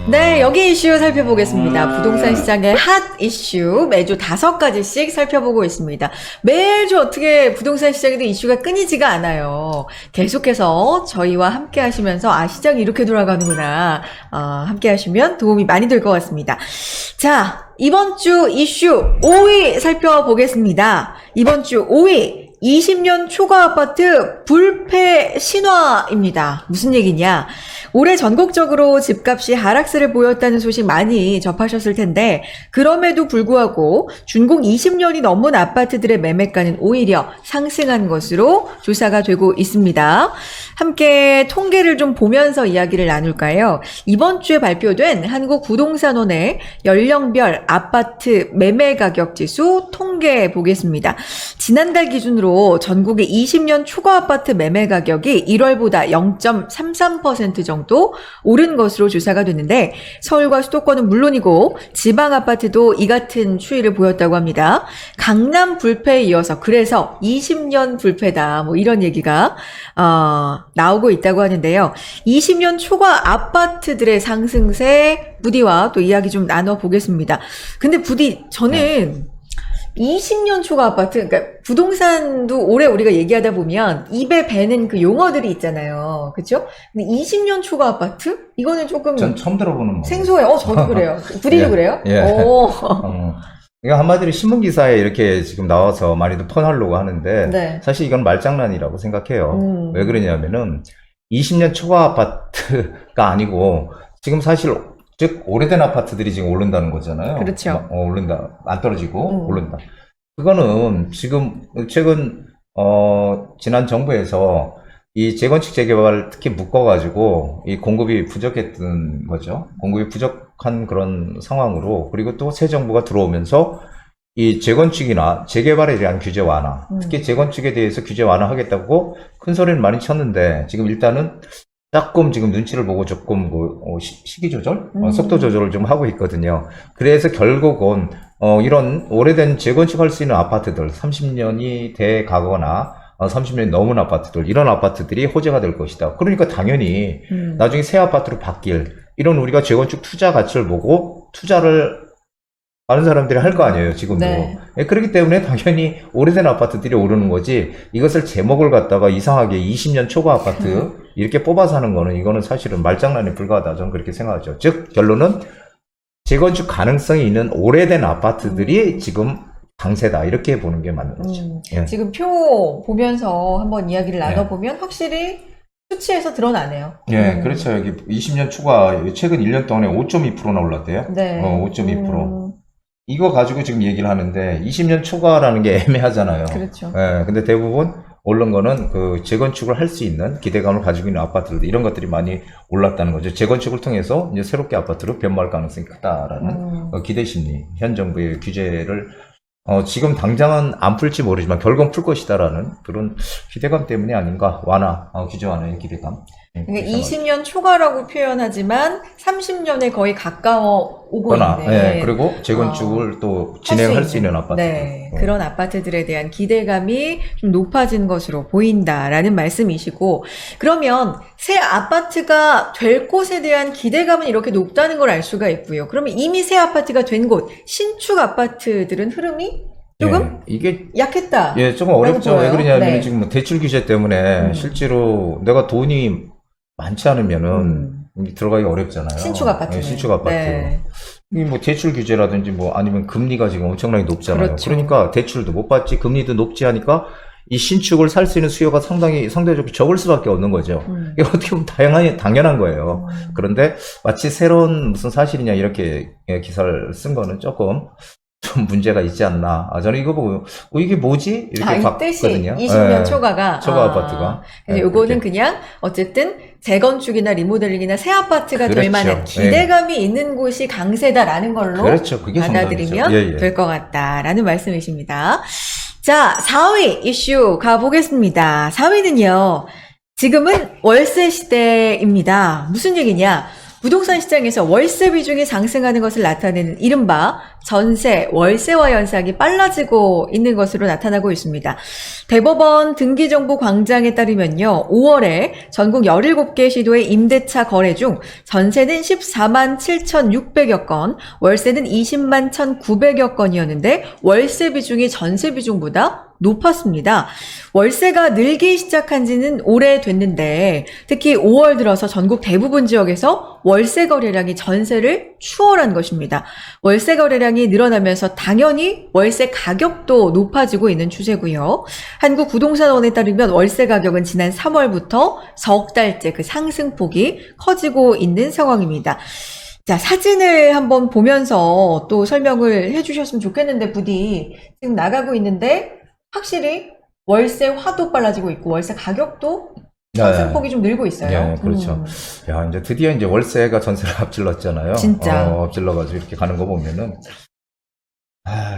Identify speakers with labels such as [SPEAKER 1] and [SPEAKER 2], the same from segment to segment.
[SPEAKER 1] 네, 여기 이슈 살펴보겠습니다. 부동산 시장의 핫 이슈 매주 5가지씩 살펴보고 있습니다. 매주 어떻게 부동산 시장에도 이슈가 끊이지가 않아요. 계속해서 저희와 함께 하시면서 시장이 이렇게 돌아가는구나 함께 하시면 도움이 많이 될 것 같습니다. 자, 이번 주 이슈 5위 살펴보겠습니다. 이번 주 5위 20년 초과 아파트 불패 신화입니다. 무슨 얘기냐? 올해 전국적으로 집값이 하락세를 보였다는 소식 많이 접하셨을 텐데 그럼에도 불구하고 준공 20년이 넘은 아파트들의 매매가는 오히려 상승한 것으로 조사가 되고 있습니다. 함께 통계를 좀 보면서 이야기를 나눌까요? 이번 주에 발표된 한국부동산원의 연령별 아파트 매매 가격 지수 통계 보겠습니다. 지난달 기준으로 전국의 20년 초과 아파트 매매 가격이 1월보다 0.33% 정도 오른 것으로 조사가 됐는데 서울과 수도권은 물론이고 지방 아파트도 이 같은 추이를 보였다고 합니다. 강남 불패에 이어서 그래서 20년 불패다 뭐 이런 얘기가 나오고 있다고 하는데요. 20년 초과 아파트들의 상승세 부디와 또 이야기 좀 나눠보겠습니다. 근데 부디 저는 20년 초과 아파트, 그러니까 부동산도 오래 우리가 얘기하다 보면 입에 배는 그 용어들이 있잖아요. 그렇죠? 근데 20년 초과 아파트? 이거는 조금
[SPEAKER 2] 전 처음 들어보는 거.
[SPEAKER 1] 생소해요. 저도 그래요. 부디도
[SPEAKER 2] 예,
[SPEAKER 1] 그래요?
[SPEAKER 2] 예.
[SPEAKER 1] 오.
[SPEAKER 2] 이거 한마디로 신문 기사에 이렇게 지금 나와서 많이들 폰하려고 하는데
[SPEAKER 1] 네.
[SPEAKER 2] 사실 이건 말장난이라고 생각해요. 왜 그러냐면은 20년 초과 아파트가 아니고 지금 사실 즉 오래된 아파트들이 지금 오른다는 거잖아요.
[SPEAKER 1] 그렇죠.
[SPEAKER 2] 오른다. 안 떨어지고 오른다. 그거는 지금 최근 지난 정부에서 이 재건축 재개발 특히 묶어가지고 이 공급이 부족했던 거죠. 공급이 부족한 그런 상황으로 그리고 또 새 정부가 들어오면서 이 재건축이나 재개발에 대한 규제 완화, 특히 재건축에 대해서 규제 완화하겠다고 큰 소리를 많이 쳤는데 지금 일단은 조금 지금 눈치를 보고 조금 시기 조절, 속도 조절을 좀 하고 있거든요. 그래서 결국은 이런 오래된 재건축할 수 있는 아파트들, 30년이 돼 가거나 30년이 넘은 아파트들, 이런 아파트들이 호재가 될 것이다. 그러니까 당연히 나중에 새 아파트로 바뀔 이런 우리가 재건축 투자 가치를 보고 투자를 많은 사람들이 할 거 아니에요, 지금도.
[SPEAKER 1] 네.
[SPEAKER 2] 그렇기 때문에 당연히 오래된 아파트들이 오르는 거지, 이것을 제목을 갖다가 이상하게 20년 초과 아파트, 이렇게 뽑아서 하는 거는, 이거는 사실은 말장난에 불과하다. 저는 그렇게 생각하죠. 즉, 결론은 재건축 가능성이 있는 오래된 아파트들이 지금 강세다. 이렇게 보는 게 맞는 거죠. 예.
[SPEAKER 1] 지금 표 보면서 한번 이야기를 나눠보면 확실히 수치에서 드러나네요.
[SPEAKER 2] 예, 그렇죠. 여기 20년 초과 최근 1년 동안에 5.2%나 올랐대요.
[SPEAKER 1] 네.
[SPEAKER 2] 5.2%. 이거 가지고 지금 얘기를 하는데 20년 초과라는 게 애매하잖아요.
[SPEAKER 1] 그렇죠.
[SPEAKER 2] 예, 근데 대부분 오른 거는 그 재건축을 할 수 있는 기대감을 가지고 있는 아파트들 이런 것들이 많이 올랐다는 거죠. 재건축을 통해서 이제 새롭게 아파트로 변모할 가능성이 크다라는 기대 심리, 현 정부의 규제를 지금 당장은 안 풀지 모르지만 결국은 풀 것이다라는 그런 기대감 때문이 아닌가. 규제 완화의 기대감.
[SPEAKER 1] 그러니까 20년 초과라고 표현하지만 30년에 거의 가까워 오고 있는.
[SPEAKER 2] 네, 그리고 재건축을 또 진행할 수 있는 아파트들.
[SPEAKER 1] 네, 그런 아파트들에 대한 기대감이 좀 높아진 것으로 보인다라는 말씀이시고, 그러면 새 아파트가 될 곳에 대한 기대감은 이렇게 높다는 걸 알 수가 있고요. 그러면 이미 새 아파트가 된 곳, 신축 아파트들은 흐름이 조금
[SPEAKER 2] 이게
[SPEAKER 1] 약했다.
[SPEAKER 2] 예, 조금 어렵죠. 왜 그러냐면
[SPEAKER 1] 네.
[SPEAKER 2] 지금 뭐 대출 규제 때문에 실제로 내가 돈이 많지 않으면은 들어가기 어렵잖아요.
[SPEAKER 1] 신축 아파트.
[SPEAKER 2] 예, 신축 아파트.
[SPEAKER 1] 네.
[SPEAKER 2] 이 뭐 대출 규제라든지 뭐 아니면 금리가 지금 엄청나게 높잖아요.
[SPEAKER 1] 그렇죠.
[SPEAKER 2] 그러니까 대출도 못 받지, 금리도 높지 하니까 이 신축을 살 수 있는 수요가 상대적으로 적을 수밖에 없는 거죠. 이게 어떻게 보면 당연한 거예요. 그런데 마치 새로운 무슨 사실이냐 이렇게 기사를 쓴 거는 조금 좀 문제가 있지 않나. 저는 이거 보고 이게 뭐지? 이렇게 봤거든요.
[SPEAKER 1] 20년 초과가.
[SPEAKER 2] 초과 아파트가.
[SPEAKER 1] 요거는 그냥 어쨌든 재건축이나 리모델링이나 새 아파트가 될
[SPEAKER 2] 그렇죠.
[SPEAKER 1] 만한 기대감이 있는 곳이 강세다라는 걸로
[SPEAKER 2] 그렇죠. 그게
[SPEAKER 1] 받아들이면
[SPEAKER 2] 정답이죠.
[SPEAKER 1] 될 것 같다라는 말씀이십니다. 자, 4위 이슈 가보겠습니다. 4위는요. 지금은 월세 시대입니다. 무슨 얘기냐? 부동산 시장에서 월세 비중이 상승하는 것을 나타내는 이른바 전세, 월세화 현상이 빨라지고 있는 것으로 나타나고 있습니다. 대법원 등기정보 광장에 따르면요, 5월에 전국 17개 시도의 임대차 거래 중 전세는 14만 7,600여 건, 월세는 20만 1,900여 건이었는데 월세 비중이 전세 비중보다 높았습니다. 월세가 늘기 시작한 지는 오래됐는데 특히 5월 들어서 전국 대부분 지역에서 월세 거래량이 전세를 추월한 것입니다. 월세 거래량이 늘어나면서 당연히 월세 가격도 높아지고 있는 추세고요. 한국부동산원에 따르면 월세 가격은 지난 3월부터 석 달째 그 상승폭이 커지고 있는 상황입니다. 자, 사진을 한번 보면서 또 설명을 해주셨으면 좋겠는데 부디 지금 나가고 있는데 확실히 월세화도 빨라지고 있고 월세 가격도 상승폭이 좀 늘고 있어요.
[SPEAKER 2] 네, 그렇죠. 야, 이제 드디어 이제 월세가 전세를 앞질렀잖아요.
[SPEAKER 1] 진짜.
[SPEAKER 2] 앞질러가지고 이렇게 가는 거 보면은,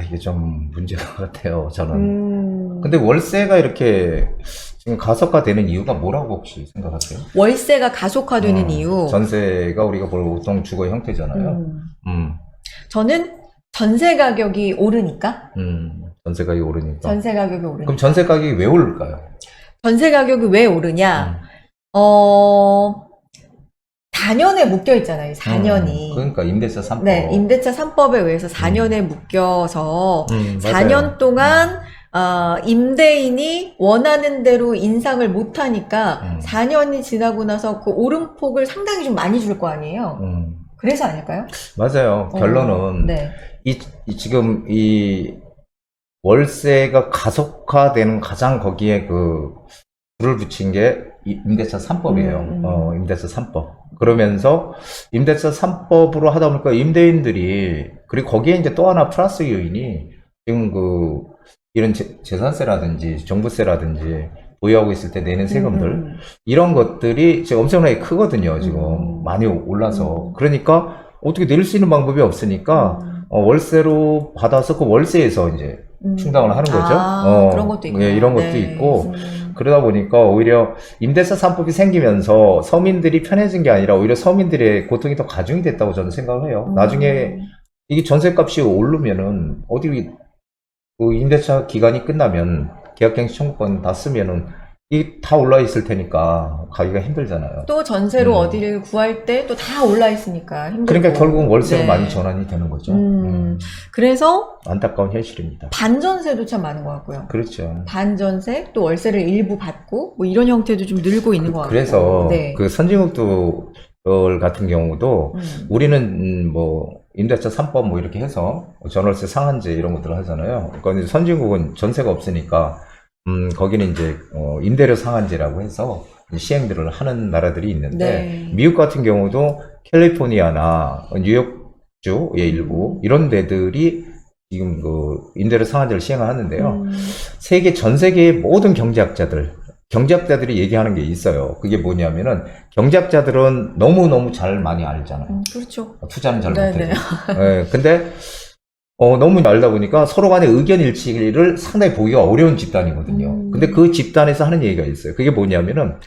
[SPEAKER 2] 이게 좀 문제가 같아요, 저는. 근데 월세가 이렇게 지금 가속화되는 이유가 뭐라고 혹시 생각하세요?
[SPEAKER 1] 월세가 가속화되는 이유.
[SPEAKER 2] 전세가 우리가 보통 주거 형태잖아요.
[SPEAKER 1] 저는 전세 가격이 오르니까.
[SPEAKER 2] 전세 가격이 오르니까.
[SPEAKER 1] 전세 가격이 오르니까.
[SPEAKER 2] 그럼 전세 가격이 왜 오를까요?
[SPEAKER 1] 전세 가격이 왜 오르냐? 4년에 묶여 있잖아요. 4년이.
[SPEAKER 2] 그러니까 임대차 3법.
[SPEAKER 1] 네, 임대차 3법에 의해서 4년에 묶여서
[SPEAKER 2] 맞아요.
[SPEAKER 1] 4년 동안 임대인이 원하는 대로 인상을 못 하니까 4년이 지나고 나서 그 오름폭을 상당히 좀 많이 줄 거 아니에요. 그래서 아닐까요?
[SPEAKER 2] 맞아요. 결론은
[SPEAKER 1] 네.
[SPEAKER 2] 지금 이 월세가 가속화되는 가장 거기에 그 불을 붙인 게 임대차 3법이에요. 임대차 3법. 그러면서 임대차 3법으로 하다 보니까 임대인들이, 그리고 거기에 이제 또 하나 플러스 요인이 지금 이런 재산세라든지 종부세라든지 보유하고 있을 때 내는 세금들, 이런 것들이 지금 엄청나게 크거든요. 지금 많이 올라서. 그러니까 어떻게 낼 수 있는 방법이 없으니까 월세로 받아서 그 월세에서 이제 충당을 하는 거죠.
[SPEAKER 1] 그런 것도 있고.
[SPEAKER 2] 예, 이런 것도 있고. 그러다 보니까 오히려 임대차 3법이 생기면서 서민들이 편해진 게 아니라 오히려 서민들의 고통이 더 가중이 됐다고 저는 생각을 해요. 나중에 이게 전세값이 오르면은 어디 그 임대차 기간이 끝나면 계약갱신 청구권 다 쓰면은 이게 다 올라 있을 테니까 가기가 힘들잖아요.
[SPEAKER 1] 또 전세로 어디를 구할 때 또 다 올라 있으니까 힘들고.
[SPEAKER 2] 그러니까 결국은 월세로
[SPEAKER 1] 네.
[SPEAKER 2] 많이 전환이 되는 거죠.
[SPEAKER 1] 그래서
[SPEAKER 2] 안타까운 현실입니다.
[SPEAKER 1] 반전세도 참 많은 것 같고요.
[SPEAKER 2] 그렇죠.
[SPEAKER 1] 반전세, 또 월세를 일부 받고 뭐 이런 형태도 좀 늘고 있는 것 같고.
[SPEAKER 2] 그래서
[SPEAKER 1] 네.
[SPEAKER 2] 그 선진국들 같은 경우도 우리는 뭐 임대차 3법 뭐 이렇게 해서 전월세 상한제 이런 것들을 하잖아요. 그러니까 이제 선진국은 전세가 없으니까 거기는 이제 임대료 상한제라고 해서 시행들을 하는 나라들이 있는데,
[SPEAKER 1] 네.
[SPEAKER 2] 미국 같은 경우도 캘리포니아나 뉴욕주의 일부 이런 데들이 지금 그 임대료 상한제를 시행을 하는데요. 전 세계의 모든 경제학자들이 얘기하는 게 있어요. 그게 뭐냐면은 경제학자들은 너무너무 잘 많이 알잖아요.
[SPEAKER 1] 그렇죠.
[SPEAKER 2] 투자는 잘
[SPEAKER 1] 네,
[SPEAKER 2] 못해요. 네, 근데 너무 알다 보니까 서로 간의 의견 일치를 상당히 보기가 어려운 집단이거든요. 근데 그 집단에서 하는 얘기가 있어요. 그게 뭐냐면은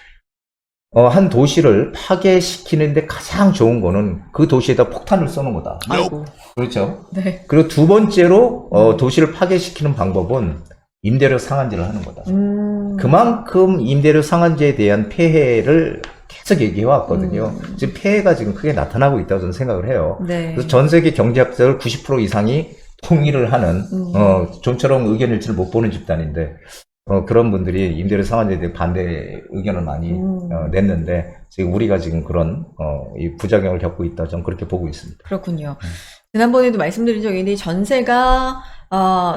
[SPEAKER 2] 한 도시를 파괴시키는데 가장 좋은 거는 그 도시에다 폭탄을 쏘는 거다.
[SPEAKER 1] 아이고.
[SPEAKER 2] 그렇죠.
[SPEAKER 1] 네.
[SPEAKER 2] 그리고 두 번째로 도시를 파괴시키는 방법은 임대료 상한제를 하는 거다. 그만큼 임대료 상한제에 대한 폐해를 계속 얘기해 왔거든요. 지금 폐해가 지금 크게 나타나고 있다고 저는 생각을 해요.
[SPEAKER 1] 네.
[SPEAKER 2] 그래서 전 세계 경제학자들 90% 이상이 동의를 하는, 좀처럼 의견 일치를 못 보는 집단인데, 그런 분들이 임대료 상한제에 대해 반대 의견을 많이 냈는데, 지금 우리가 지금 그런, 이 부작용을 겪고 있다. 저는 그렇게 보고 있습니다.
[SPEAKER 1] 그렇군요. 지난번에도 말씀드린 적이 있는데, 전세가,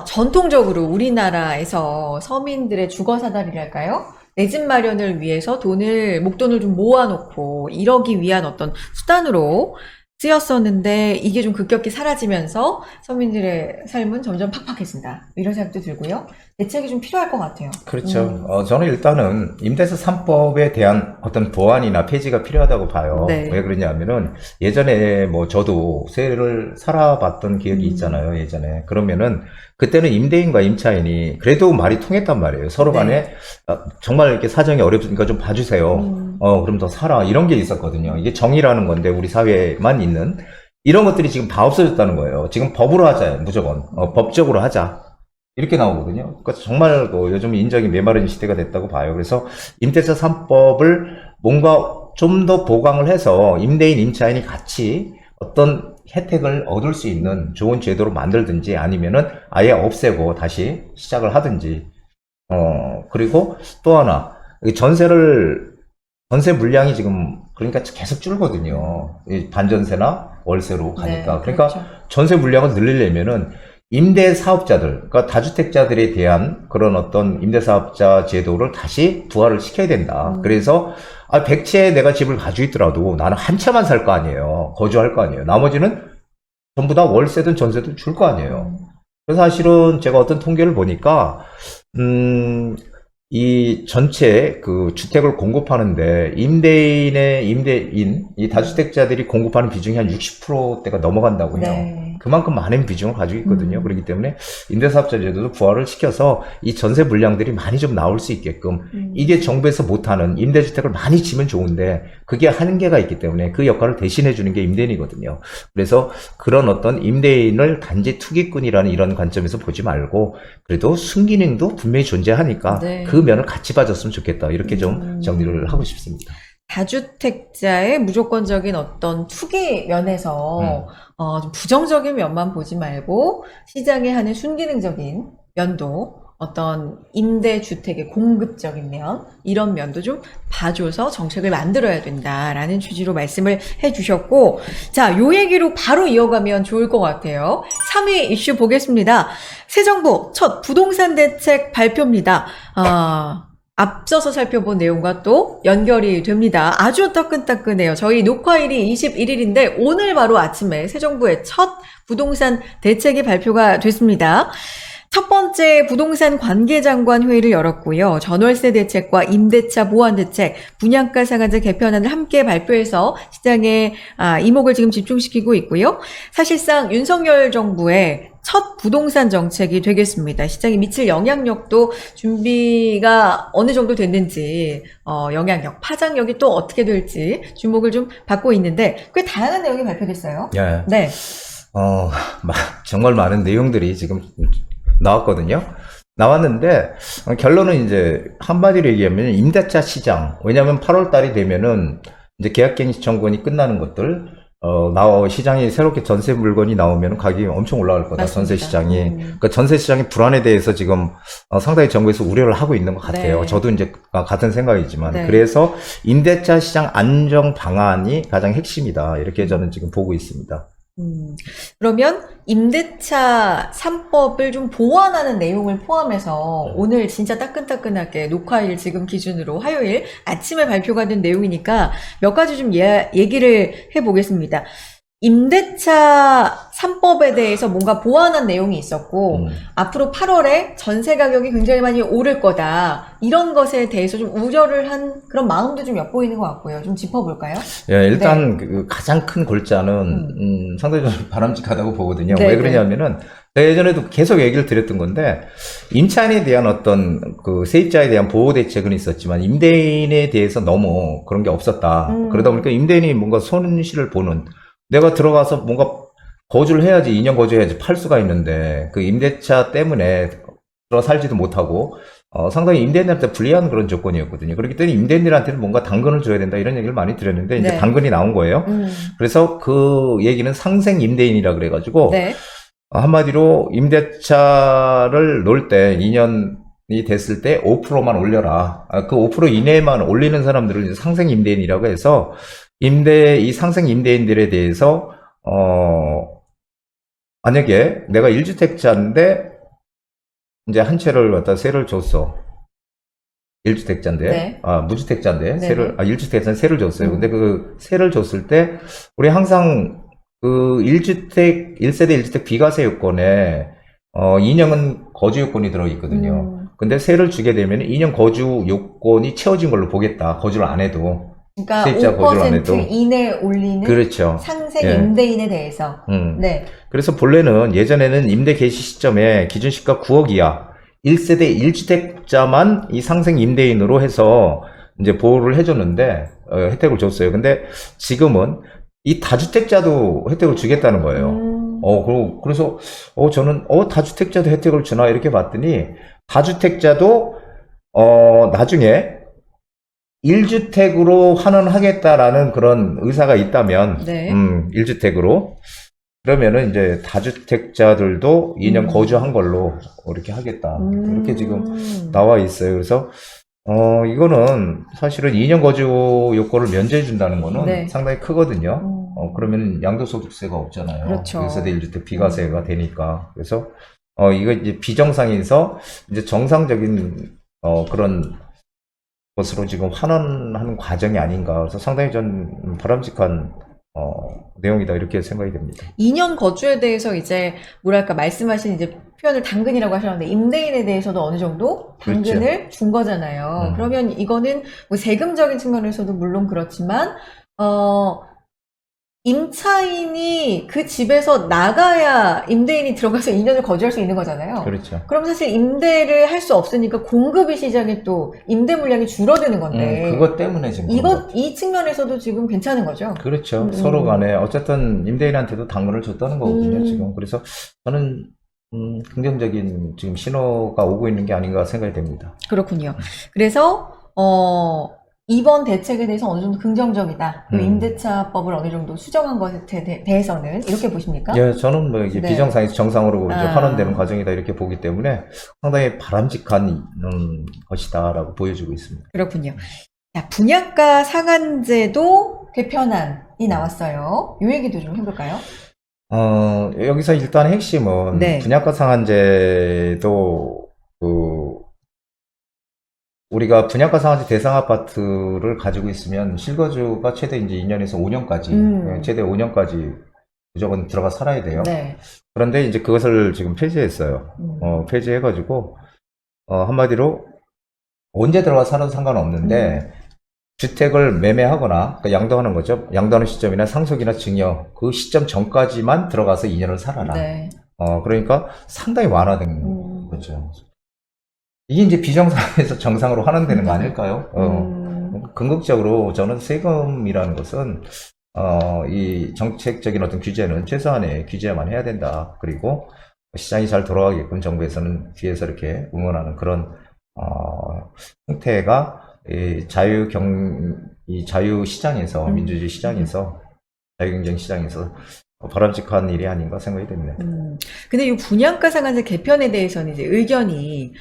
[SPEAKER 1] 전통적으로 우리나라에서 서민들의 주거 사다리랄까요? 내 집 마련을 위해서 목돈을 좀 모아놓고 이러기 위한 어떤 수단으로 쓰였었는데, 이게 좀 급격히 사라지면서 서민들의 삶은 점점 팍팍해진다. 이런 생각도 들고요. 대책이 좀 필요할 것 같아요.
[SPEAKER 2] 그렇죠. 저는 일단은 임대차 3법에 대한 어떤 보완이나 폐지가 필요하다고 봐요.
[SPEAKER 1] 네.
[SPEAKER 2] 왜 그러냐면은 예전에 뭐 저도 세를 살아봤던 기억이 있잖아요. 예전에. 그러면은 그때는 임대인과 임차인이 그래도 말이 통했단 말이에요. 서로
[SPEAKER 1] 네.
[SPEAKER 2] 간에 정말 이렇게 사정이 어렵으니까 좀 봐주세요. 그럼 더 살아. 이런 게 있었거든요. 이게 정의라는 건데 우리 사회에만 있는 이런 것들이 지금 다 없어졌다는 거예요. 지금 법으로 하자. 무조건. 법적으로 하자. 이렇게 나오거든요. 그러니까 정말 요즘 인정이 메마른 시대가 됐다고 봐요. 그래서 임대차 3법을 뭔가 좀 더 보강을 해서 임대인, 임차인이 같이 어떤 혜택을 얻을 수 있는 좋은 제도로 만들든지 아니면은 아예 없애고 다시 시작을 하든지. 그리고 또 하나, 이 전세 물량이 지금 그러니까 계속 줄거든요. 이 반전세나 월세로 가니까.
[SPEAKER 1] 네,
[SPEAKER 2] 그러니까
[SPEAKER 1] 그렇죠.
[SPEAKER 2] 전세 물량을 늘리려면은 임대 사업자들, 그러니까 다주택자들에 대한 그런 어떤 임대 사업자 제도를 다시 부활을 시켜야 된다. 그래서 백채에 내가 집을 가지고 있더라도 나는 한 채만 살 거 아니에요. 거주할 거 아니에요. 나머지는 전부 다 월세든 전세든 줄 거 아니에요. 그래서 사실은 제가 어떤 통계를 보니까 이 전체 그 주택을 공급하는데 임대인, 이 다주택자들이 공급하는 비중이 한 60%대가 넘어간다고 해요.
[SPEAKER 1] 네.
[SPEAKER 2] 그만큼 많은 비중을 가지고 있거든요. 그렇기 때문에 임대사업자 제도도 부활을 시켜서 이 전세 물량들이 많이 좀 나올 수 있게끔 이게 정부에서 못하는 임대주택을 많이 지면 좋은데 그게 한계가 있기 때문에 그 역할을 대신해 주는 게 임대인이거든요. 그래서 그런 어떤 임대인을 단지 투기꾼이라는 이런 관점에서 보지 말고 그래도 순기능도 분명히 존재하니까
[SPEAKER 1] 네.
[SPEAKER 2] 그 면을 같이 봐줬으면 좋겠다. 이렇게 좀 정리를 하고 싶습니다.
[SPEAKER 1] 다주택자의 무조건적인 어떤 투기 면에서 좀 부정적인 면만 보지 말고 시장에 하는 순기능적인 면도 어떤 임대주택의 공급적인 면 이런 면도 좀 봐줘서 정책을 만들어야 된다라는 취지로 말씀을 해주셨고 자, 요 얘기로 바로 이어가면 좋을 것 같아요. 3위 이슈 보겠습니다. 새 정부 첫 부동산 대책 발표입니다. 앞서서 살펴본 내용과 또 연결이 됩니다. 아주 따끈따끈해요. 저희 녹화일이 21일인데 오늘 바로 아침에 새 정부의 첫 부동산 대책이 발표가 됐습니다. 첫 번째 부동산 관계장관 회의를 열었고요. 전월세 대책과 임대차 보완 대책, 분양가 상한제 개편안을 함께 발표해서 시장에 이목을 지금 집중시키고 있고요. 사실상 윤석열 정부의 첫 부동산 정책이 되겠습니다. 시장에 미칠 영향력도 준비가 어느 정도 됐는지, 영향력, 파장력이 또 어떻게 될지 주목을 좀 받고 있는데, 꽤 다양한 내용이 발표됐어요.
[SPEAKER 2] 예.
[SPEAKER 1] 네.
[SPEAKER 2] 정말 많은 내용들이 지금 나왔거든요. 나왔는데 결론은 이제 한마디로 얘기하면 임대차 시장. 왜냐하면 8월 달이 되면은 이제 계약갱신 청구권이 끝나는 것들 시장이 새롭게 전세 물건이 나오면 가격이 엄청 올라갈 거다.
[SPEAKER 1] 맞습니다.
[SPEAKER 2] 전세 시장이. 그러니까 전세 시장의 불안에 대해서 지금 상당히 정부에서 우려를 하고 있는 것 같아요.
[SPEAKER 1] 네.
[SPEAKER 2] 저도 이제 같은 생각이지만.
[SPEAKER 1] 네.
[SPEAKER 2] 그래서 임대차 시장 안정 방안이 가장 핵심이다. 이렇게 저는 지금 보고 있습니다.
[SPEAKER 1] 그러면 임대차 3법을 좀 보완하는 내용을 포함해서 오늘 진짜 따끈따끈하게 녹화일 지금 기준으로 화요일 아침에 발표가 된 내용이니까 몇 가지 좀 얘기를 해보겠습니다. 임대차 3법에 대해서 뭔가 보완한 내용이 있었고 앞으로 8월에 전세 가격이 굉장히 많이 오를 거다. 이런 것에 대해서 좀 우려를 한 그런 마음도 좀 엿보이는 것 같고요. 좀 짚어볼까요?
[SPEAKER 2] 예, 일단 그 가장 큰 골자는 상당히 좀 바람직하다고 보거든요.
[SPEAKER 1] 네,
[SPEAKER 2] 왜 그러냐면은 제가 예전에도 계속 얘기를 드렸던 건데 임차인에 대한 어떤 그 세입자에 대한 보호 대책은 있었지만 임대인에 대해서 너무 그런 게 없었다. 그러다 보니까 임대인이 뭔가 손실을 보는 내가 들어가서 뭔가 거주를 해야지 2년 거주해야지 팔 수가 있는데 그 임대차 때문에 들어 살지도 못하고 상당히 임대인들한테 불리한 그런 조건이었거든요. 그렇기 때문에 임대인들한테는 뭔가 당근을 줘야 된다 이런 얘기를 많이 드렸는데 이제
[SPEAKER 1] 네.
[SPEAKER 2] 당근이 나온 거예요. 그래서 그 얘기는 상생 임대인이라 그래가지고
[SPEAKER 1] 네.
[SPEAKER 2] 한마디로 임대차를 놓을 때 2년이 됐을 때 5%만 올려라. 그 5% 이내만 올리는 사람들을 이제 상생 임대인이라고 해서 이 상생 임대인들에 대해서 만약에 내가 1주택자인데 이제 한 채를 갖다 세를 줬어. 1주택자인데,
[SPEAKER 1] 네.
[SPEAKER 2] 무주택자인데,
[SPEAKER 1] 네네.
[SPEAKER 2] 1주택자인데 세를 줬어요. 근데 그 세를 줬을 때, 우리 항상 그 1세대 1주택 비과세 요건에 2년은 거주 요건이 들어있거든요. 근데 세를 주게 되면 2년 거주 요건이 채워진 걸로 보겠다. 거주를 안 해도.
[SPEAKER 1] 그러니까
[SPEAKER 2] 세입자 거주를 안
[SPEAKER 1] 5%
[SPEAKER 2] 해도.
[SPEAKER 1] 이내 올리는
[SPEAKER 2] 그렇죠.
[SPEAKER 1] 상생
[SPEAKER 2] 예.
[SPEAKER 1] 임대인에 대해서. 네.
[SPEAKER 2] 그래서 본래는 예전에는 임대 개시 시점에 기준 시가 9억 이하 1세대 1주택자만 이 상생 임대인으로 해서 이제 보호를 해줬는데 혜택을 줬어요. 근데 지금은 이 다주택자도 혜택을 주겠다는 거예요. 그래서 저는 다주택자도 혜택을 주나 이렇게 봤더니 다주택자도 나중에 1주택으로 환원하겠다라는 그런 의사가 있다면,
[SPEAKER 1] 네.
[SPEAKER 2] 1주택으로. 그러면은 이제 다주택자들도 2년 거주한 걸로 이렇게 하겠다. 이렇게 지금 나와 있어요. 그래서, 이거는 사실은 2년 거주 요건을 면제해 준다는 거는
[SPEAKER 1] 네.
[SPEAKER 2] 상당히 크거든요. 그러면 양도소득세가 없잖아요.
[SPEAKER 1] 그렇죠.
[SPEAKER 2] 1세대 1주택 비과세가 되니까. 그래서, 이거 이제 비정상에서 이제 정상적인, 그런 것으로 지금 환원하는 과정이 아닌가. 그래서 상당히 전 바람직한 내용이다 이렇게 생각이 됩니다.
[SPEAKER 1] 2년 거주에 대해서 이제 뭐랄까 말씀하신 이제 표현을 당근이라고 하셨는데 임대인에 대해서도 어느 정도 당근을 준 거잖아요. 그러면 이거는 뭐 세금적인 측면에서도 물론 그렇지만 임차인이 그 집에서 나가야 임대인이 들어가서 2년을 거주할 수 있는 거잖아요.
[SPEAKER 2] 그렇죠.
[SPEAKER 1] 그럼 사실 임대를 할 수 없으니까 공급이 시장에 또 임대 물량이 줄어드는 건데.
[SPEAKER 2] 그것 때문에 지금
[SPEAKER 1] 이 측면에서도 지금 괜찮은 거죠?
[SPEAKER 2] 그렇죠. 서로 간에 어쨌든 임대인한테도 당근을 줬다는 거거든요, 지금. 그래서 저는 긍정적인 지금 신호가 오고 있는 게 아닌가 생각이 됩니다.
[SPEAKER 1] 그렇군요. 그래서 이번 대책에 대해서 어느 정도 긍정적이다. 그리고 임대차법을 어느 정도 수정한 것에 대해서는 이렇게 보십니까?
[SPEAKER 2] 예, 저는 뭐 이게
[SPEAKER 1] 네.
[SPEAKER 2] 비정상에서 정상으로 이제 환원되는 과정이다 이렇게 보기 때문에 상당히 바람직한 것이다라고 보여주고 있습니다.
[SPEAKER 1] 그렇군요. 자, 분양가 상한제도 개편안이 나왔어요. 이 얘기도 좀 해볼까요?
[SPEAKER 2] 여기서 일단 핵심은
[SPEAKER 1] 네.
[SPEAKER 2] 분양가 상한제도 우리가 분양가 상한제 대상 아파트를 가지고 있으면 실거주가 최대 이제 2년에서 5년까지, 최대 5년까지 무조건 들어가 살아야 돼요.
[SPEAKER 1] 네.
[SPEAKER 2] 그런데 이제 그것을 지금 폐지했어요. 폐지해가지고, 한마디로 언제 들어가 살아도 상관없는데, 주택을 매매하거나, 그러니까 양도하는 거죠. 양도하는 시점이나 상속이나 증여, 그 시점 전까지만 들어가서 2년을 살아라.
[SPEAKER 1] 네.
[SPEAKER 2] 그러니까 상당히 완화된 거죠. 이게 이제 비정상에서 정상으로 환원되는 거 아닐까요? 궁극적으로 저는 세금이라는 것은, 이 정책적인 어떤 규제는 최소한의 규제만 해야 된다. 그리고 시장이 잘 돌아가게끔 정부에서는 뒤에서 이렇게 응원하는 그런, 형태가 이 자유시장에서, 민주주의 시장에서, 자유경쟁 시장에서 바람직한 일이 아닌가 생각이 됩니다.
[SPEAKER 1] 근데 이 분양가 상한제 개편에 대해서는 이제 의견이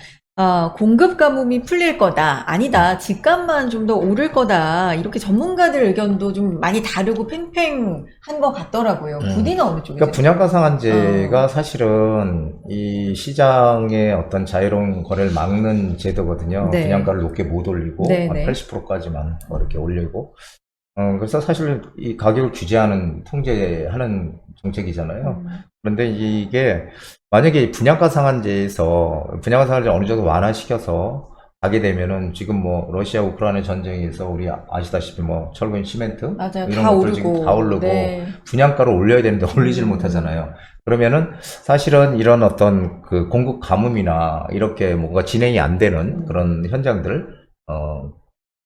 [SPEAKER 1] 공급 가뭄이 풀릴 거다. 아니다. 집값만 좀 더 오를 거다. 이렇게 전문가들 의견도 좀 많이 다르고 팽팽한 것 같더라고요. 부디는 어느 쪽이세요?
[SPEAKER 2] 그러니까 분양가 상한제가 사실은 이 시장의 어떤 자유로운 거래를 막는 제도거든요.
[SPEAKER 1] 네.
[SPEAKER 2] 분양가를 높게 못 올리고
[SPEAKER 1] 네,
[SPEAKER 2] 한
[SPEAKER 1] 네.
[SPEAKER 2] 80%까지만 이렇게 올리고. 그래서 사실 이 가격을 규제하는, 통제하는 정책이잖아요. 그런데 이게 만약에 분양가 상한제에서 분양가 상한제 어느 정도 완화시켜서 가게 되면은 지금 뭐 러시아 우크라이나 전쟁에서 우리 아시다시피 뭐 철근 시멘트
[SPEAKER 1] 맞아요.
[SPEAKER 2] 이런
[SPEAKER 1] 다
[SPEAKER 2] 것들 지금
[SPEAKER 1] 오르고.
[SPEAKER 2] 다 오르고
[SPEAKER 1] 네.
[SPEAKER 2] 분양가를 올려야 되는데 올리질 못하잖아요. 그러면은 사실은 이런 어떤 그 공급 가뭄이나 이렇게 뭔가 진행이 안 되는 그런 현장들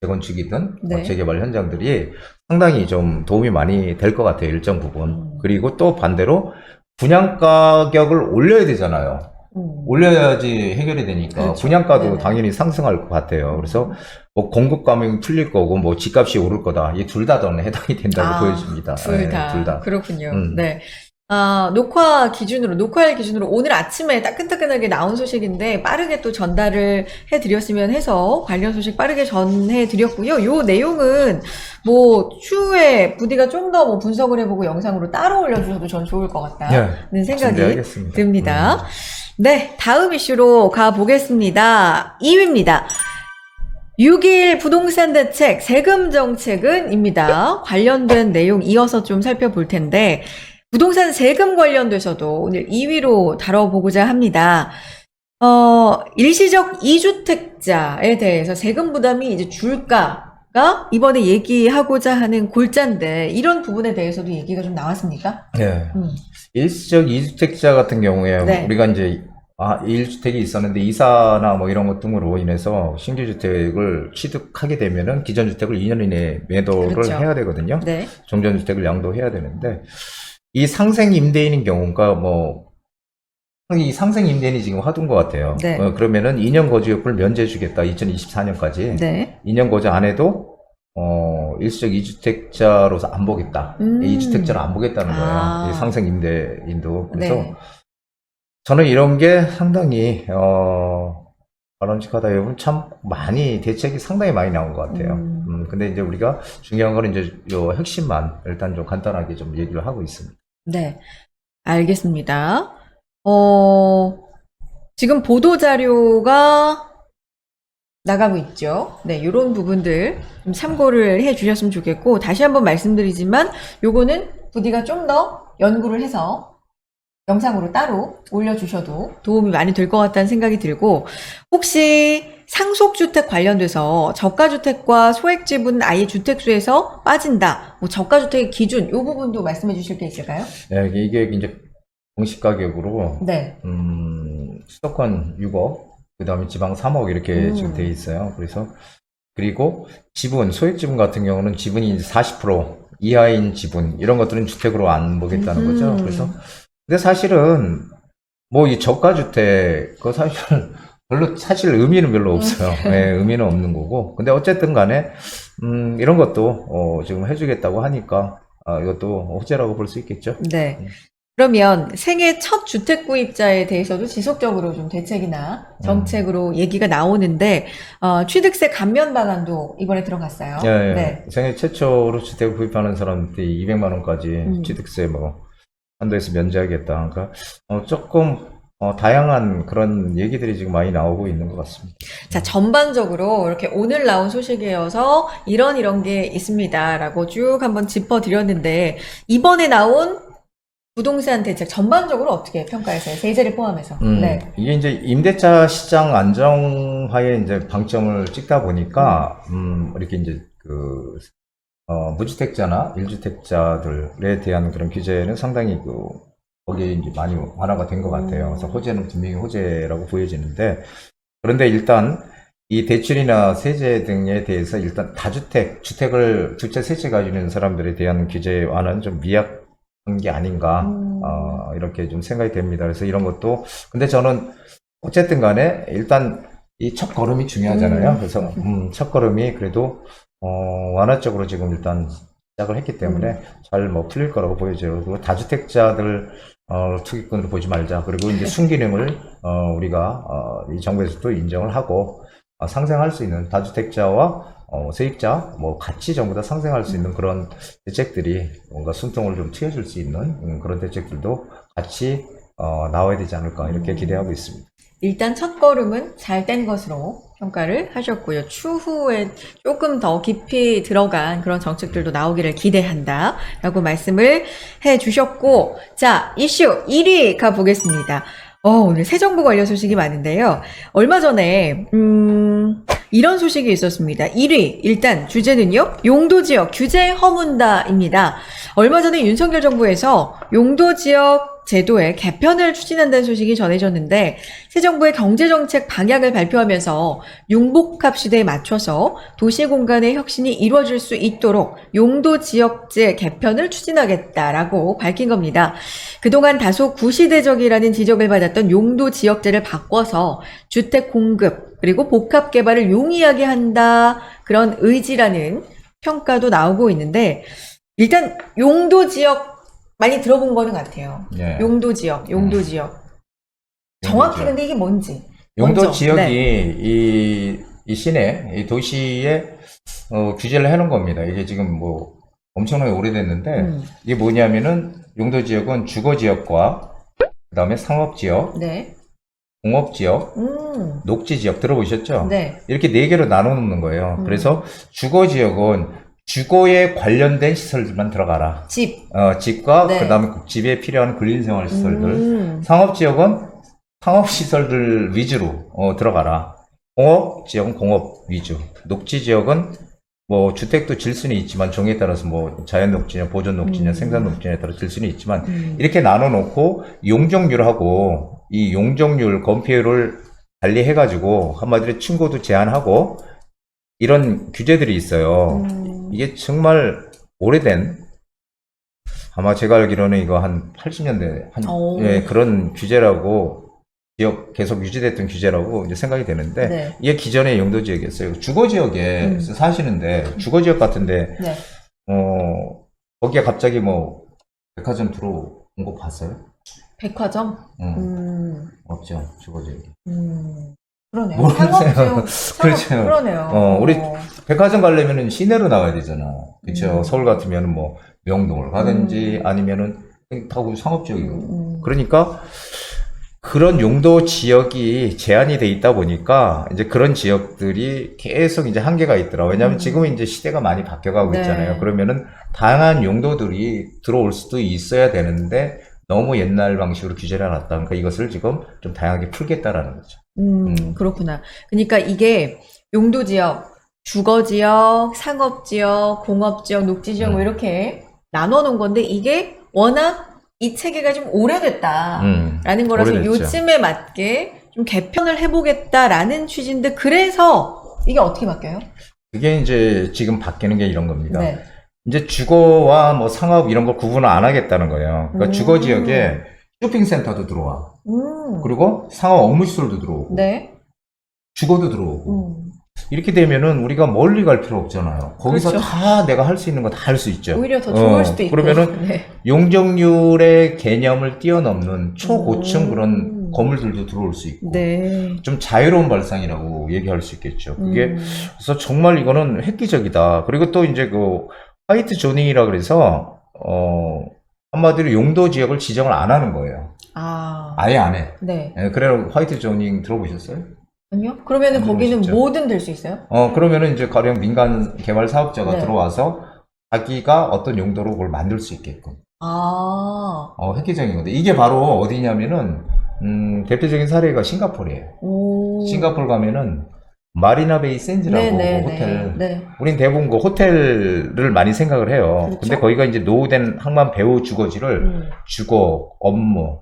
[SPEAKER 2] 재건축이든
[SPEAKER 1] 네.
[SPEAKER 2] 재개발 현장들이 상당히 좀 도움이 많이 될 것 같아요. 일정 부분. 그리고 또 반대로 분양 가격을 올려야 되잖아요. 올려야지 해결이 되니까
[SPEAKER 1] 그렇죠.
[SPEAKER 2] 분양가도
[SPEAKER 1] 네네.
[SPEAKER 2] 당연히 상승할 것 같아요. 그래서 뭐 공급 가격이 풀릴 거고 뭐 집값이 오를 거다. 이 둘 다 저는 해당이 된다고 보여집니다.
[SPEAKER 1] 둘 다.
[SPEAKER 2] 둘 다.
[SPEAKER 1] 그렇군요. 네. 녹화할 기준으로 오늘 아침에 따끈따끈하게 나온 소식인데 빠르게 또 전달을 해드렸으면 해서 관련 소식 빠르게 전해드렸고요. 요 내용은 뭐 추후에 부디가 좀 더 뭐 분석을 해보고 영상으로 따로 올려주셔도 전 좋을 것 같다는 생각이
[SPEAKER 2] 준비하겠습니다.
[SPEAKER 1] 듭니다. 네, 다음 이슈로 가보겠습니다. 2위입니다. 6일 부동산 대책, 세금 정책은입니다. 관련된 내용 이어서 좀 살펴볼 텐데, 부동산 세금 관련돼서도 오늘 2위로 다뤄보고자 합니다. 일시적 2주택자에 대해서 세금 부담이 이제 줄까가 이번에 얘기하고자 하는 골자인데, 이런 부분에 대해서도 얘기가 좀 나왔습니까?
[SPEAKER 2] 네. 일시적 2주택자 같은 경우에
[SPEAKER 1] 네.
[SPEAKER 2] 우리가 이제 1주택이 있었는데 이사나 뭐 이런 것 등으로 인해서 신규 주택을 취득하게 되면은 기존 주택을 2년 이내에 매도를
[SPEAKER 1] 그렇죠.
[SPEAKER 2] 해야 되거든요.
[SPEAKER 1] 네.
[SPEAKER 2] 종전 주택을 양도해야 되는데, 이 상생 임대인인 경우가 이 상생 임대인이 지금 하던 것 같아요.
[SPEAKER 1] 네.
[SPEAKER 2] 그러면은 2년 거주요금을 면제해 주겠다. 2024년까지.
[SPEAKER 1] 네.
[SPEAKER 2] 2년 거주 안 해도 일시적 2주택자로서 안 보겠다. 2주택자로 안 보겠다는 거예요. 이 상생 임대인도. 그래서
[SPEAKER 1] 네.
[SPEAKER 2] 저는 이런 게 상당히 바람직하다. 여러분 참 대책이 상당히 많이 나온 것 같아요. 근데 이제 우리가 중요한 거는 이제 요 핵심만 일단 좀 간단하게 좀 얘기를 하고 있습니다.
[SPEAKER 1] 네. 알겠습니다. 지금 보도자료가 나가고 있죠. 네, 요런 부분들 좀 참고를 해 주셨으면 좋겠고, 다시 한번 말씀드리지만, 요거는 부디가 좀 더 연구를 해서 영상으로 따로 올려주셔도 도움이 많이 될 것 같다는 생각이 들고, 혹시 상속주택 관련돼서 저가주택과 소액지분은 아예 주택수에서 빠진다, 뭐 저가주택의 기준, 요 부분도 말씀해 주실 게 있을까요?
[SPEAKER 2] 네, 이게 이제 공시 가격으로
[SPEAKER 1] 네.
[SPEAKER 2] 수도권 6억, 그 다음에 지방 3억 이렇게 지금 돼 있어요. 그리고 지분, 소액지분 같은 경우는 지분이 이제 40% 이하인 지분, 이런 것들은 주택으로 안 보겠다는 거죠. 그래서, 근데 사실은, 이 저가주택, 그거 사실 의미는 별로 없어요. 네, 의미는 없는 거고. 근데 어쨌든 간에, 이런 것도, 지금 해주겠다고 하니까, 이것도 호재라고 볼 수 있겠죠.
[SPEAKER 1] 네. 그러면 생애 첫 주택 구입자에 대해서도 지속적으로 좀 대책이나 정책으로 얘기가 나오는데, 취득세 감면 방안도 이번에 들어갔어요.
[SPEAKER 2] 예.
[SPEAKER 1] 네.
[SPEAKER 2] 생애 최초로 주택을 구입하는 사람들이 200만 원까지 취득세 한도에서 면제하겠다. 그러니까 조금 다양한 그런 얘기들이 지금 많이 나오고 있는 것 같습니다.
[SPEAKER 1] 자, 전반적으로 이렇게 오늘 나온 소식이어서 이런 게 있습니다라고 쭉 한번 짚어드렸는데, 이번에 나온 부동산 대책 전반적으로 어떻게 평가하세요? 세제를 포함해서. 네.
[SPEAKER 2] 이게 이제 임대차 시장 안정화에 이제 방점을 찍다 보니까 이렇게 이제 무주택자나 1주택자들에 대한 그런 규제는 상당히 거기에 이제 많이 완화가 된 것 같아요. 그래서 호재는 분명히 호재라고 보여지는데, 그런데 일단 이 대출이나 세제 등에 대해서 일단 주택을 두 채, 세 채 가지고 있는 사람들에 대한 규제 완화는 좀 미약한 게 아닌가, 이렇게 좀 생각이 됩니다. 그래서 이런 것도, 근데 저는 어쨌든 간에 일단 이 첫 걸음이 중요하잖아요. 그래서 첫 걸음이 그래도 완화 쪽으로 지금 일단 시작을 했기 때문에 잘 풀릴 거라고 보여져요. 그리고 다주택자들 투기꾼으로 보지 말자. 그리고 이제 순기능을 우리가 이 정부에서도 인정을 하고 상생할 수 있는 다주택자와 세입자 같이 전부 다 상생할 수 있는 그런 대책들이 뭔가 숨통을 좀 트여줄 수 있는 그런 대책들도 같이 나와야 되지 않을까 이렇게 기대하고 있습니다.
[SPEAKER 1] 일단 첫 걸음은 잘 뗀 것으로 평가를 하셨고요. 추후에 조금 더 깊이 들어간 그런 정책들도 나오기를 기대한다라고 말씀을 해주셨고, 자, 이슈 1위 가보겠습니다. 오늘 새 정부 관련 소식이 많은데요. 얼마 전에 이런 소식이 있었습니다. 1위, 일단 주제는요, 용도지역 규제 허문다입니다. 얼마 전에 윤석열 정부에서 용도지역 제도의 개편을 추진한다는 소식이 전해졌는데, 새 정부의 경제정책 방향을 발표하면서 융복합 시대에 맞춰서 도시 공간의 혁신이 이루어질 수 있도록 용도지역제 개편을 추진하겠다라고 밝힌 겁니다. 그동안 다소 구시대적이라는 지적을 받았던 용도지역제를 바꿔서 주택 공급 그리고 복합 개발을 용이하게 한다, 그런 의지라는 평가도 나오고 있는데, 일단 용도지역 많이 들어본 거는 같아요.
[SPEAKER 2] 예.
[SPEAKER 1] 용도지역. 정확히 근데 이게 뭔지.
[SPEAKER 2] 용도지역이
[SPEAKER 1] 네.
[SPEAKER 2] 이 시내, 이 도시에 규제를 해놓은 겁니다. 이게 지금 엄청나게 오래됐는데, 이게 뭐냐면은 용도지역은 주거지역과 그 다음에 상업지역,
[SPEAKER 1] 네.
[SPEAKER 2] 공업지역, 녹지지역 들어보셨죠?
[SPEAKER 1] 네.
[SPEAKER 2] 이렇게 4개로 나눠 놓는 거예요. 그래서 주거지역은 주거에 관련된 시설들만 들어가라.
[SPEAKER 1] 집.
[SPEAKER 2] 집과
[SPEAKER 1] 네.
[SPEAKER 2] 그다음에 집에 필요한 근린생활 시설들. 상업지역은 상업시설들 위주로 들어가라. 공업지역은 공업 위주. 녹지지역은 뭐 주택도 질 수는 있지만 종에 따라서 뭐 자연 녹지냐 보존 녹지냐 생산 녹지냐에 따라 질 수는 있지만 이렇게 나눠 놓고 용적률하고 이 용적률 건폐율을 달리해 가지고 한마디로 층고도 제한하고 이런 규제들이 있어요. 이게 정말 오래된 아마 제가 알기로는 이거 한 80년대 예, 그런 규제라고 지역 계속 유지됐던 규제라고 이제 생각이 되는데
[SPEAKER 1] 네.
[SPEAKER 2] 이게 기존의 용도 지역이었어요. 주거 지역에 사시는데 주거 지역 같은데
[SPEAKER 1] 네.
[SPEAKER 2] 거기에 갑자기 뭐 백화점 들어온 거 봤어요?
[SPEAKER 1] 백화점?
[SPEAKER 2] 없죠. 주거 지역에.
[SPEAKER 1] 그러네요.
[SPEAKER 2] 모르세요. 그렇죠.
[SPEAKER 1] 그러네요.
[SPEAKER 2] 우리 백화점 가려면은 시내로 나가야 되잖아. 그렇죠. 서울 같으면은 뭐 명동을 가든지 아니면은 타고 상업지역이고. 그러니까 그런 용도 지역이 제한이 돼 있다 보니까 이제 그런 지역들이 계속 이제 한계가 있더라. 왜냐하면 지금은 이제 시대가 많이 바뀌어가고
[SPEAKER 1] 네.
[SPEAKER 2] 있잖아요. 그러면은 다양한 용도들이 들어올 수도 있어야 되는데 너무 옛날 방식으로 규제를 해놨다. 그러니까 이것을 지금 좀 다양하게 풀겠다라는 거죠.
[SPEAKER 1] 그렇구나. 그러니까 이게 용도 지역, 주거 지역, 상업 지역, 공업 지역, 녹지 지역 뭐 이렇게 나눠 놓은 건데 이게 워낙 이 체계가 좀 오래됐다라는 거라서
[SPEAKER 2] 오래됐죠.
[SPEAKER 1] 요즘에 맞게 좀 개편을 해보겠다라는 취지인데 그래서 이게 어떻게 바뀌어요?
[SPEAKER 2] 그게 이제 지금 바뀌는 게 이런 겁니다.
[SPEAKER 1] 네.
[SPEAKER 2] 이제 주거와 뭐 상업 이런 걸 구분을 안 하겠다는 거예요. 그러니까 주거 지역에 쇼핑센터도 들어와. 그리고 상업 업무시설도 들어오고.
[SPEAKER 1] 네.
[SPEAKER 2] 주거도 들어오고. 이렇게 되면은 우리가 멀리 갈 필요 없잖아요. 거기서
[SPEAKER 1] 그렇죠.
[SPEAKER 2] 다 내가 할 수 있는 거 다 할 수 있죠.
[SPEAKER 1] 오히려 더 좋을 수도 있고.
[SPEAKER 2] 그러면은
[SPEAKER 1] 네.
[SPEAKER 2] 용적률의 개념을 뛰어넘는 초고층 그런 건물들도 들어올 수 있고.
[SPEAKER 1] 네.
[SPEAKER 2] 좀 자유로운 발상이라고 얘기할 수 있겠죠. 그게 그래서 정말 이거는 획기적이다. 그리고 또 이제 그 화이트 조닝이라 그래서 한마디로 용도 지역을 지정을 안 하는 거예요. 아예 안 해.
[SPEAKER 1] 네.
[SPEAKER 2] 예, 그래서 화이트 조닝 들어보셨어요?
[SPEAKER 1] 아니요? 그러면은
[SPEAKER 2] 안
[SPEAKER 1] 거기는
[SPEAKER 2] 들어보셨죠?
[SPEAKER 1] 뭐든 될 수 있어요?
[SPEAKER 2] 그러면은 이제 가령 민간 개발 사업자가
[SPEAKER 1] 네.
[SPEAKER 2] 들어와서 자기가 어떤 용도로 그걸 만들 수 있게끔. 획기적인 건데 이게 바로 어디냐면은 대표적인 사례가 싱가포르예요. 싱가포르 가면은 마리나 베이 샌즈라고
[SPEAKER 1] 네,
[SPEAKER 2] 그 호텔.
[SPEAKER 1] 네.
[SPEAKER 2] 우린 대부분 그 호텔을 많이 생각을 해요.
[SPEAKER 1] 그렇죠.
[SPEAKER 2] 근데 거기가 이제 노후된 항만 배후 주거지를 주거, 업무,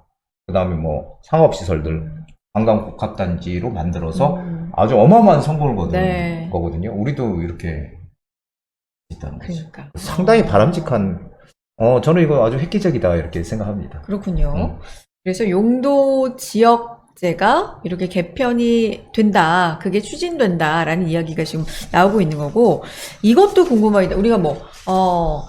[SPEAKER 2] 그다음에 뭐 상업시설들, 관광 복합단지로 만들어서 아주 어마어마한 성공을 거둔
[SPEAKER 1] 네.
[SPEAKER 2] 거거든요. 우리도 이렇게 있다는 거죠.
[SPEAKER 1] 그러니까.
[SPEAKER 2] 상당히 바람직한, 저는 이거 아주 획기적이다 이렇게 생각합니다.
[SPEAKER 1] 그렇군요. 그래서 용도 지역제가 이렇게 개편이 된다, 그게 추진된다라는 이야기가 지금 나오고 있는 거고, 이것도 궁금합니다. 우리가 뭐,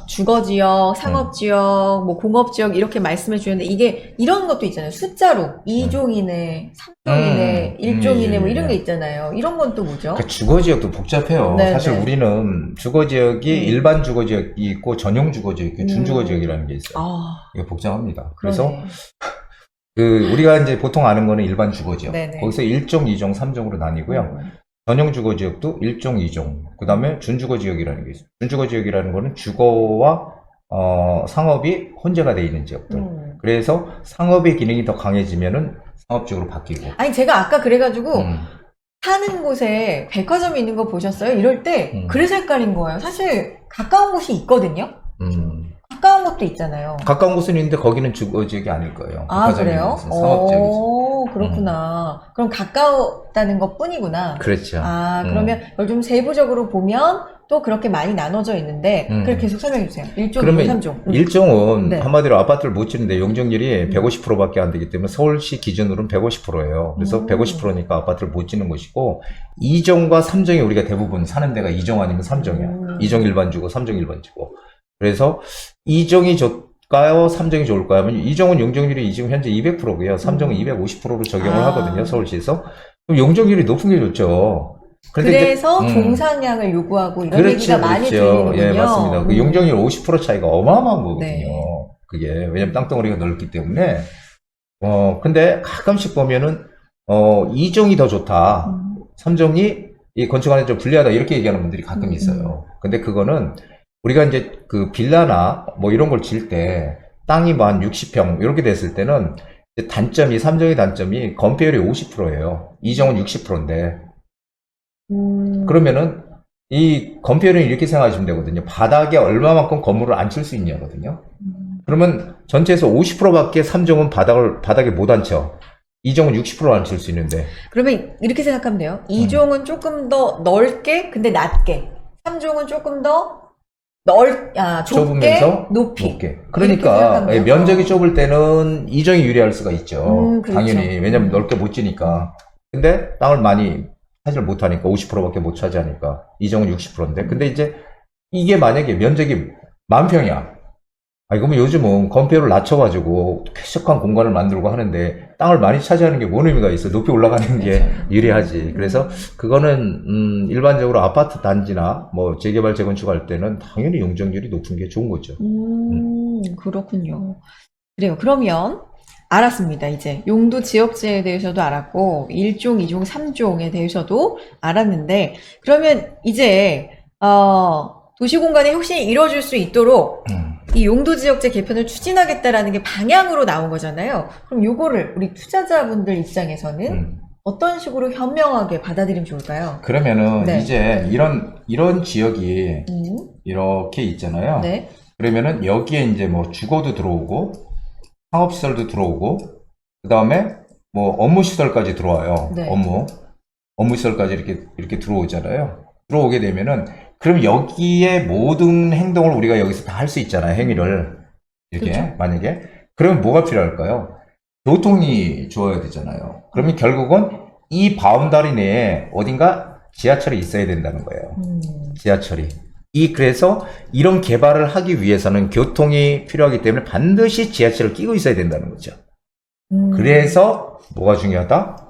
[SPEAKER 1] 주거지역, 상업지역, 뭐 공업지역 이렇게 말씀해 주셨는데, 이게 이런 것도 있잖아요. 숫자로 2종이네, 3종이네, 1종이네 뭐 이런 게 있잖아요. 이런 건 또 뭐죠?
[SPEAKER 2] 그러니까 주거지역도 복잡해요.
[SPEAKER 1] 네,
[SPEAKER 2] 사실
[SPEAKER 1] 네.
[SPEAKER 2] 우리는 주거지역이 일반 주거지역이 있고 전용 주거지역이 있고 준주거지역이라는 게 있어요. 이게 복잡합니다. 그래서 우리가 이제 보통 아는 거는 일반 주거지역.
[SPEAKER 1] 네네.
[SPEAKER 2] 거기서 1종, 2종, 3종으로 나뉘고요. 전용 주거지역도 1종, 2종. 그 다음에 준주거지역이라는 게 있어요. 준주거지역이라는 거는 주거와 상업이 혼재가 되어 있는 지역들. 그래서 상업의 기능이 더 강해지면은 상업지역으로 바뀌고.
[SPEAKER 1] 아니, 제가 아까 그래가지고, 사는 곳에 백화점이 있는 거 보셨어요? 이럴 때, 그래서 헷갈린 거예요. 사실, 가까운 곳이 있거든요? 가까운 곳도 있잖아요.
[SPEAKER 2] 가까운 곳은 있는데 거기는 주거지역이 아닐 거예요.
[SPEAKER 1] 그래요?
[SPEAKER 2] 상업지역이죠.
[SPEAKER 1] 그렇구나. 그럼 가까웠다는 것 뿐이구나.
[SPEAKER 2] 그렇죠.
[SPEAKER 1] 그러면 이걸 좀 세부적으로 보면 또 그렇게 많이 나눠져 있는데, 그걸 계속 설명해 주세요. 1종,
[SPEAKER 2] 그러면
[SPEAKER 1] 2종, 3종.
[SPEAKER 2] 1종은
[SPEAKER 1] 네.
[SPEAKER 2] 한마디로 아파트를 못 짓는데 용적률이 150%밖에 안 되기 때문에 서울시 기준으로는 150%예요. 그래서 150%니까 아파트를 못 짓는 것이고 2종과 3종이 우리가 대부분 사는 데가 2종 아니면 3종이야. 2종 일반주고 3종 일반주고. 그래서 2종이 좋을까요? 3종이 좋을까요? 하면 2종은 용적률이 지금 현재 200%고요. 3종은 250%로 적용을 하거든요. 서울시에서. 그럼 용적률이 높은 게 좋죠.
[SPEAKER 1] 그래서 종상향을 요구하고 이런 얘기가 많이 들리는군요.
[SPEAKER 2] 예, 맞습니다. 그 용적률 50% 차이가 어마어마한 거거든요.
[SPEAKER 1] 네.
[SPEAKER 2] 그게. 왜냐면 땅덩어리가 넓기 때문에. 근데 가끔씩 보면은, 2종이 더 좋다. 3종이 이 건축 안에 좀 불리하다. 이렇게 얘기하는 분들이 가끔 있어요. 근데 그거는 우리가 이제 그 빌라나 뭐 이런 걸 질 때 땅이 뭐 한 60평 이렇게 됐을 때는 단점이, 3종의 단점이 건폐율이 50%예요. 2종은 60%인데. 그러면은 이 건폐율은 이렇게 생각하시면 되거든요. 바닥에 얼마만큼 건물을 앉힐 수 있냐거든요. 그러면 전체에서 50%밖에 3종은 바닥에 못 앉혀. 2종은 60% 앉힐 수 있는데.
[SPEAKER 1] 그러면 이렇게 생각하면 돼요. 2종은 조금 더 넓게, 근데 낮게. 3종은 조금 더 좁게,
[SPEAKER 2] 좁으면서
[SPEAKER 1] 높이.
[SPEAKER 2] 높게. 그러니까
[SPEAKER 1] 이렇게
[SPEAKER 2] 면적이 좁을 때는 2종이 유리할 수가 있죠.
[SPEAKER 1] 그렇죠.
[SPEAKER 2] 당연히. 왜냐면 넓게 못 지니까. 근데 땅을 많이 차지를 못하니까 50%밖에 못 차지하니까 2종은 60%인데. 근데 이제 이게 만약에 면적이 10,000평이야. 그러면 요즘은 건폐율을 낮춰가지고 쾌적한 공간을 만들고 하는데 땅을 많이 차지하는 게 뭔 의미가 있어? 높이 올라가는 게 유리하지. 그래서 그거는 일반적으로 아파트 단지나 뭐 재개발 재건축할 때는 당연히 용적률이 높은 게 좋은 거죠.
[SPEAKER 1] 그렇군요. 그래요. 그러면 알았습니다. 이제 용도 지역제에 대해서도 알았고 1종, 2종, 3종에 대해서도 알았는데 그러면 이제 도시공간의 혁신이 이루어질 수 있도록 이 용도지역제 개편을 추진하겠다라는 게 방향으로 나온 거잖아요. 그럼 요거를 우리 투자자분들 입장에서는 어떤 식으로 현명하게 받아들이면 좋을까요?
[SPEAKER 2] 그러면은
[SPEAKER 1] 네.
[SPEAKER 2] 이제 이런 지역이 이렇게 있잖아요.
[SPEAKER 1] 네.
[SPEAKER 2] 그러면은 여기에 이제 뭐 주거도 들어오고 상업시설도 들어오고 그 다음에 뭐 업무시설까지 들어와요.
[SPEAKER 1] 네.
[SPEAKER 2] 업무시설까지 이렇게 들어오잖아요. 들어오게 되면은 그럼 여기에 모든 행동을 우리가 여기서 다 할 수 있잖아요. 행위를. 이렇게
[SPEAKER 1] 그렇죠.
[SPEAKER 2] 만약에. 그러면 뭐가 필요할까요? 교통이 좋아야 되잖아요. 그러면 결국은 이 바운다리 내에 어딘가 지하철이 있어야 된다는 거예요. 지하철이. 그래서 이런 개발을 하기 위해서는 교통이 필요하기 때문에 반드시 지하철을 끼고 있어야 된다는 거죠. 그래서 뭐가 중요하다?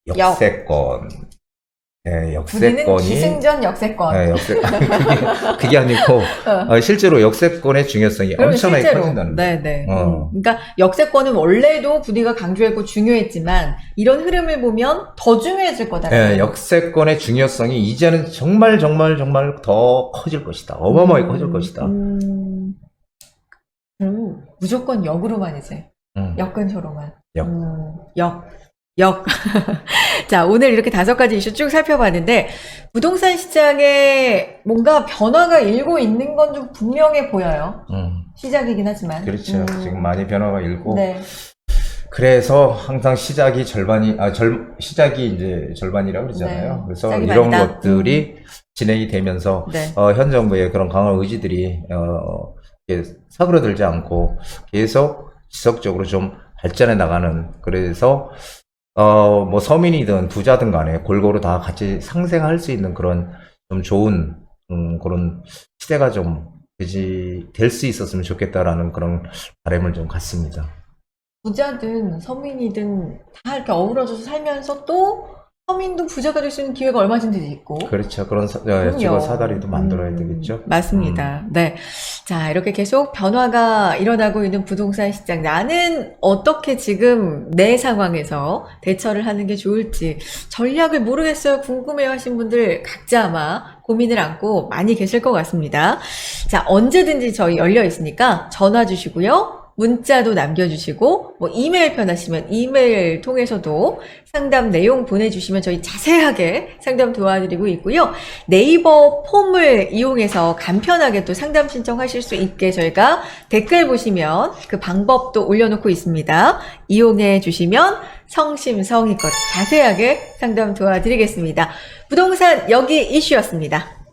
[SPEAKER 2] 역세권. 네,
[SPEAKER 1] 부디는
[SPEAKER 2] 역세권이.
[SPEAKER 1] 기승전 역세권.
[SPEAKER 2] 네, 그게 아니고, 실제로 역세권의 중요성이
[SPEAKER 1] 그러면
[SPEAKER 2] 엄청나게
[SPEAKER 1] 실제로,
[SPEAKER 2] 커진다는 거예요.
[SPEAKER 1] 네네. 그러니까 역세권은 원래도 부디가 강조했고 중요했지만 이런 흐름을 보면 더 중요해질 거다.
[SPEAKER 2] 네, 역세권의 중요성이 이제는 정말 더 커질 것이다. 어마어마하게 커질 것이다.
[SPEAKER 1] 무조건 역으로만 이제. 역근초로만.
[SPEAKER 2] 역.
[SPEAKER 1] 역. 자, 오늘 이렇게 5가지 이슈 쭉 살펴봤는데, 부동산 시장에 뭔가 변화가 일고 있는 건 좀 분명해 보여요. 시작이긴 하지만.
[SPEAKER 2] 그렇죠. 지금 많이 변화가 일고.
[SPEAKER 1] 네.
[SPEAKER 2] 그래서 항상 시작이 시작이 이제 절반이라고 그러잖아요.
[SPEAKER 1] 네.
[SPEAKER 2] 그래서
[SPEAKER 1] 시작이
[SPEAKER 2] 이런
[SPEAKER 1] 반이다.
[SPEAKER 2] 것들이 진행이 되면서,
[SPEAKER 1] 네.
[SPEAKER 2] 현 정부의 그런 강한 의지들이, 이렇게 사그러들지 않고 계속 지속적으로 좀 발전해 나가는, 그래서 뭐 서민이든 부자든 간에 골고루 다 같이 상생할 수 있는 그런 좀 좋은 그런 시대가 좀 될 수 있었으면 좋겠다라는 그런 바람을 좀 갖습니다.
[SPEAKER 1] 부자든 서민이든 다 이렇게 어우러져서 살면서 또 서민도 부자가 될 수 있는 기회가 얼마든지 있고.
[SPEAKER 2] 그렇죠. 그런
[SPEAKER 1] 그럼요.
[SPEAKER 2] 직업 사다리도 만들어야 되겠죠.
[SPEAKER 1] 맞습니다. 네. 자, 이렇게 계속 변화가 일어나고 있는 부동산 시장. 나는 어떻게 지금 내 상황에서 대처를 하는 게 좋을지 전략을 모르겠어요. 궁금해요 하신 분들 각자 아마 고민을 안고 많이 계실 것 같습니다. 자, 언제든지 저희 열려 있으니까 전화 주시고요. 문자도 남겨주시고 뭐 이메일 편하시면 이메일 통해서도 상담 내용 보내주시면 저희 자세하게 상담 도와드리고 있고요. 네이버 폼을 이용해서 간편하게 또 상담 신청하실 수 있게 저희가 댓글 보시면 그 방법도 올려놓고 있습니다. 이용해 주시면 성심성의껏 자세하게 상담 도와드리겠습니다. 부동산 여기 이슈였습니다.